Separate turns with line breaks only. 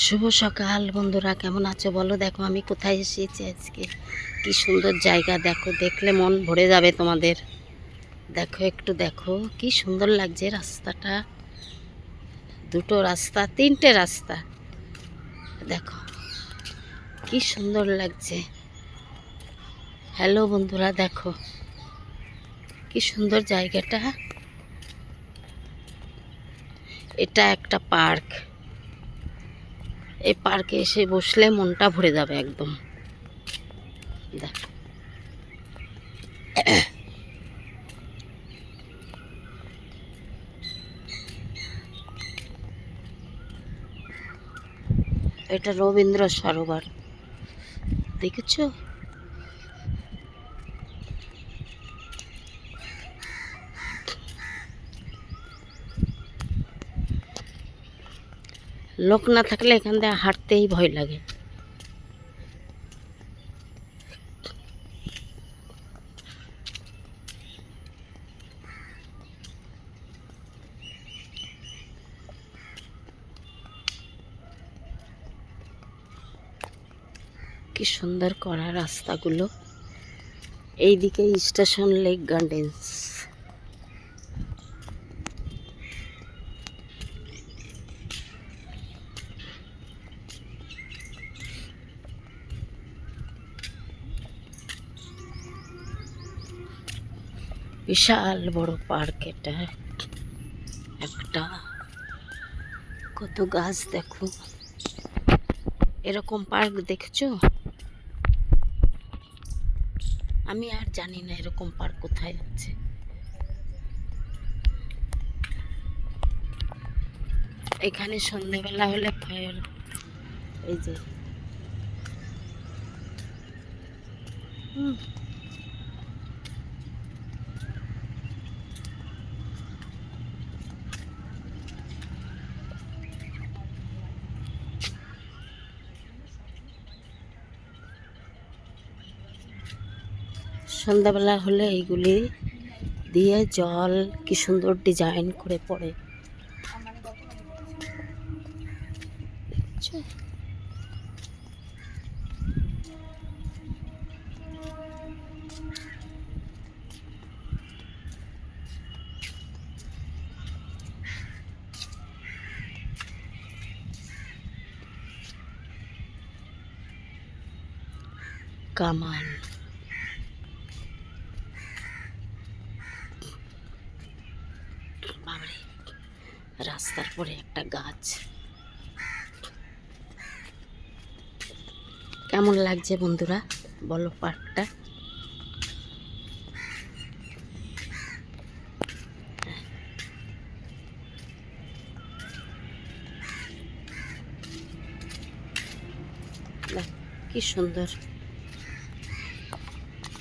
শুভ সকাল বন্ধুরা, কেমন আছো বলো। দেখো আমি কোথায় এসেছি আজকে, কি সুন্দর জায়গা। দেখো, দেখলে মন ভরে যাবে তোমাদের। দেখো, একটু দেখো কি সুন্দর লাগছে রাস্তাটা। দুটো রাস্তা, তিনটে রাস্তা, দেখো কি সুন্দর লাগছে। হ্যালো বন্ধুরা, দেখো কি সুন্দর জায়গাটা। এটা একটা পার্ক। এই পার্কে এসে বসলে মনটা ভরে যাবে একদম। দেখো, এটা রবীন্দ্র সরোবর, দেখেছো? লোক না থাকলে এখান থেকে হাঁটতেই ভয় লাগে। কি সুন্দর করা রাস্তাগুলো। এইদিকে স্টেশন লেক গার্ডেন্স। বিশাল বড় পার্ক এটা একটা। কত গাছ দেখো। এরকম পার্ক দেখছো? আমি আর জানি না এরকম পার্ক কোথায় আছে। এখানে সন্ধ্যেবেলা হলে ফায়ার, এই যে সন্ধ্যাবেলা হলে এইগুলি দিয়ে জল কি সুন্দর ডিজাইন করে পড়ে। কামান, বাবারে, রাস্তার পরে একটা গাছ। কেমন লাগছে বন্ধুরা বলো পার্কটা? কি সুন্দর।